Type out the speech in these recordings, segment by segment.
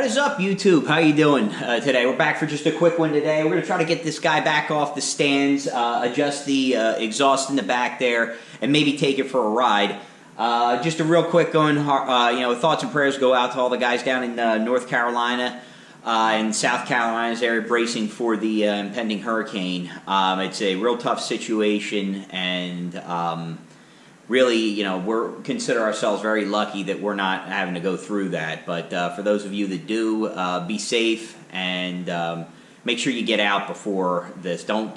What is up, YouTube? How you doing today? We're back for just a quick one today. We're going to try to get this guy back off the stands, adjust the exhaust in the back there, and maybe take it for a ride. Just a real quick thoughts and prayers go out to all the guys down in North Carolina and South Carolina's area bracing for the impending hurricane. It's a real tough situation, and really, we consider ourselves very lucky that we're not having to go through that. But for those of you that do, be safe and make sure you get out before this. Don't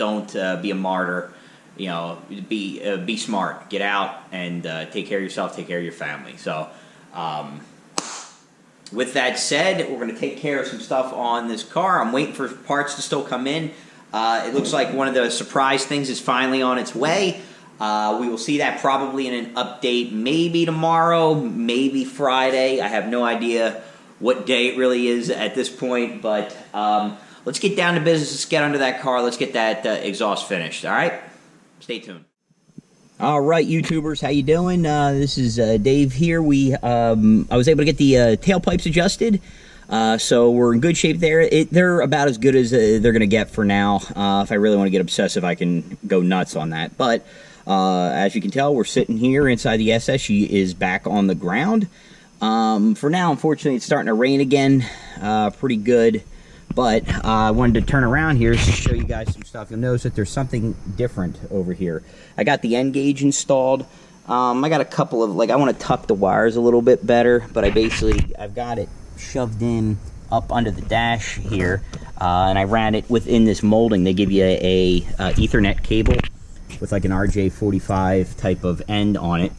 be a martyr. Be smart. Get out and take care of yourself. Take care of your family. So, with that said, we're going to take care of some stuff on this car. I'm waiting for parts to still come in. It looks like one of the surprise things is finally on its way. We will see that probably in an update maybe tomorrow, maybe Friday. I have no idea what day it really is at this point, but let's get down to business. Let's get under that car. Let's get that exhaust finished, all right? Stay tuned. All right, YouTubers, how you doing? This is Dave here. I was able to get the tailpipes adjusted, so we're in good shape there. They're about as good as they're going to get for now. If I really want to get obsessive, I can go nuts on that, but as you can tell, we're sitting here inside the SS. She is back on the ground. For now, unfortunately, it's starting to rain again. Pretty good. But I wanted to turn around here to show you guys some stuff. You'll notice that there's something different over here. I got the N gauge installed. I got a couple of, I want to tuck the wires a little bit better, but I've got it shoved in up under the dash here, and I ran it within this molding. They give you a Ethernet cable with like an RJ45 type of end on it.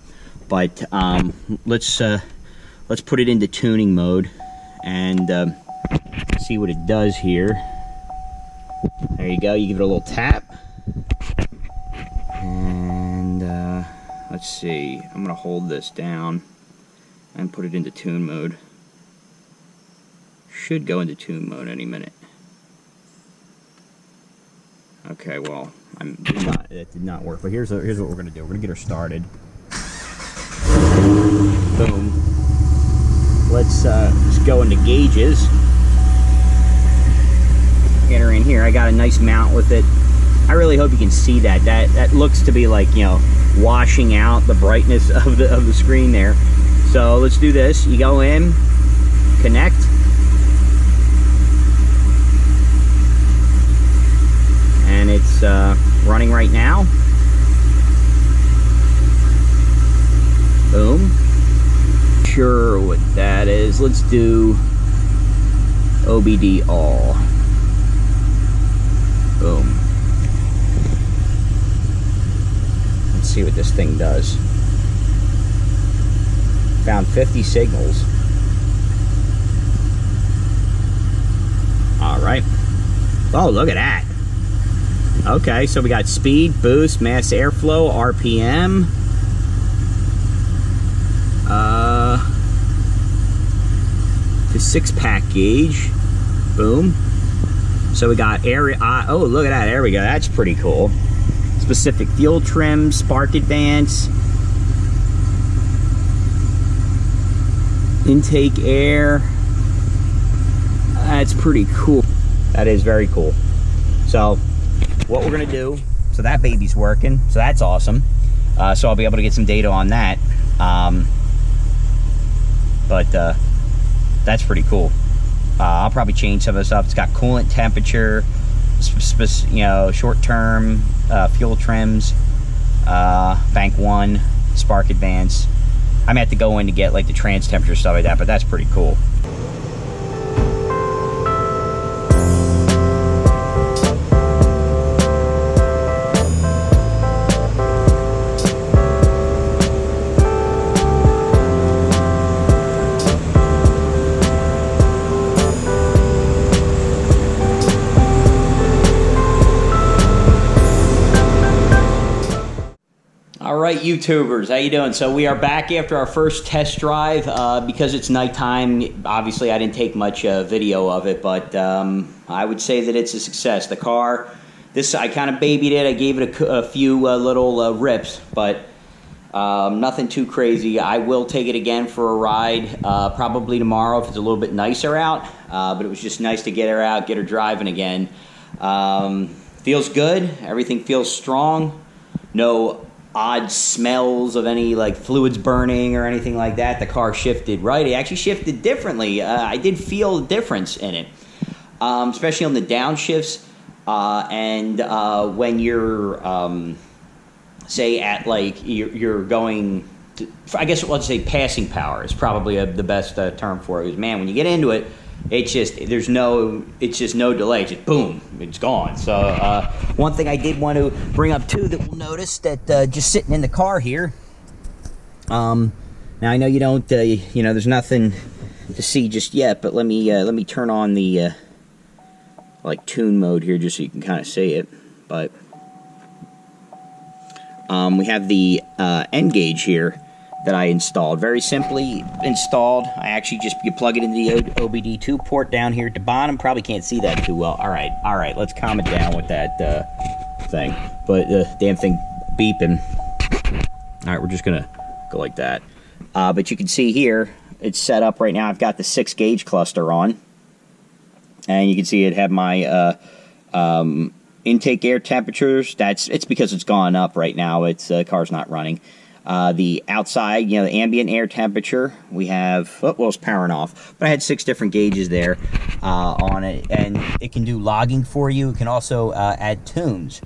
But let's put it into tuning mode and see what it does here. There you go. You give it a little tap, and let's see. I'm gonna hold this down and put it into tune mode. Should go into tune mode any minute. Okay, well, it did not work. But here's what we're gonna do. We're gonna get her started. Boom. Let's just go into gauges. Get her in here. I got a nice mount with it. I really hope you can see that. That looks to be like, washing out the brightness of the screen there. So let's do this. You go in, connect. And it's running right now. Boom. Sure what that is. Let's do OBD all. Boom. Let's see what this thing does. Found 50 signals. Alright. Oh, look at that. Okay, so we got speed, boost, mass airflow, RPM. The 6-pack gauge. Boom. So we got area. Oh, look at that. There we go. That's pretty cool. Specific fuel trim, spark advance, intake air. That's pretty cool. That is very cool. So what we're gonna do, so that baby's working, so that's awesome. So I'll be able to get some data on that. That's pretty cool. I'll probably change some of the stuff. It's got coolant temperature, short-term fuel trims, bank 1, spark advance. I may have to go in to get like the trans temperature stuff like that, but that's pretty cool. Alright, YouTubers, how you doing? So we are back after our first test drive. Because it's nighttime, obviously I didn't take much video of it, but I would say that it's a success. The car, I kind of babied it. I gave it a few little rips, but Nothing too crazy. I will take it again for a ride, probably tomorrow if it's a little bit nicer out. But it was just nice to get her out, get her driving again. Feels good. Everything feels strong. No odd smells of any like fluids burning or anything like that. The car shifted right. It actually shifted differently. I did feel a difference in it, especially on the downshifts and when you're say at like you're going to, I guess let's say passing power is probably the best term for it. Because man, when you get into it, it's just no delay. It's just boom, it's gone. So one thing I did want to bring up too that we'll notice that just sitting in the car here. Now I know you don't, there's nothing to see just yet, but let me turn on the like tune mode here just so you can kind of see it. But we have the N gauge here that I installed. Very simply installed. I actually you plug it into the OBD2 port down here at the bottom. Probably can't see that too well. All right, let's calm it down with that thing. But the damn thing beeping. All right, we're just gonna go like that. But you can see here, it's set up right now. I've got the 6 gauge cluster on. And you can see it had my intake air temperatures. It's because it's gone up right now. It's car's not running. The outside, the ambient air temperature, we have, well, it's powering off, but I had 6 different gauges there on it, and it can do logging for you. It can also add tunes,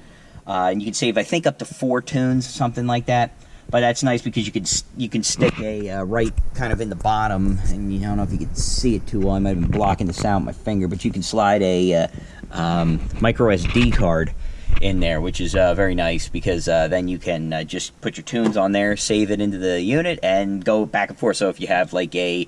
and you can save, I think, up to 4 tunes, something like that. But that's nice because you can stick a right kind of in the bottom, and I don't know if you can see it too well. I might have been blocking the sound with my finger, but you can slide a micro SD card in there, which is very nice because then you can just put your tunes on there, save it into the unit, and go back and forth. So if you have like a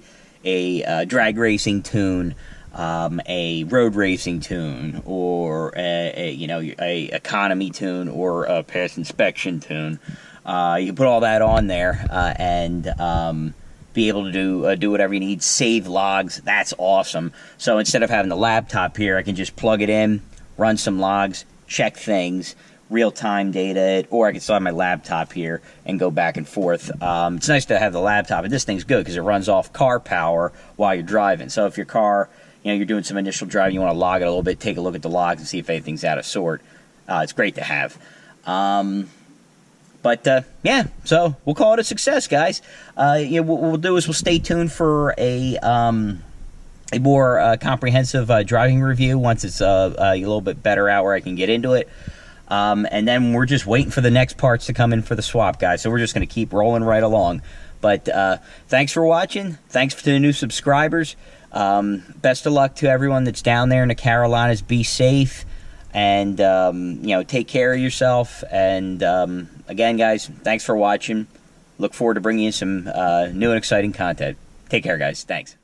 drag racing tune, a road racing tune, or a economy tune, or a pass inspection tune, you can put all that on there and be able to do whatever you need. Save logs. That's awesome. So instead of having the laptop here, I can just plug it in, run some logs, check things, real-time data, or I can still have my laptop here and go back and forth. It's nice to have the laptop, and this thing's good because it runs off car power while you're driving. So if your car, you're doing some initial driving, you want to log it a little bit, take a look at the logs and see if anything's out of sort. It's great to have. Yeah, so we'll call it a success, guys. What we'll do is we'll stay tuned for a more comprehensive driving review once it's a little bit better out where I can get into it. And then we're just waiting for the next parts to come in for the swap, guys. So we're just going to keep rolling right along. But thanks for watching. Thanks to the new subscribers. Best of luck to everyone that's down there in the Carolinas. Be safe. And, take care of yourself. And, again, guys, thanks for watching. Look forward to bringing you some new and exciting content. Take care, guys. Thanks.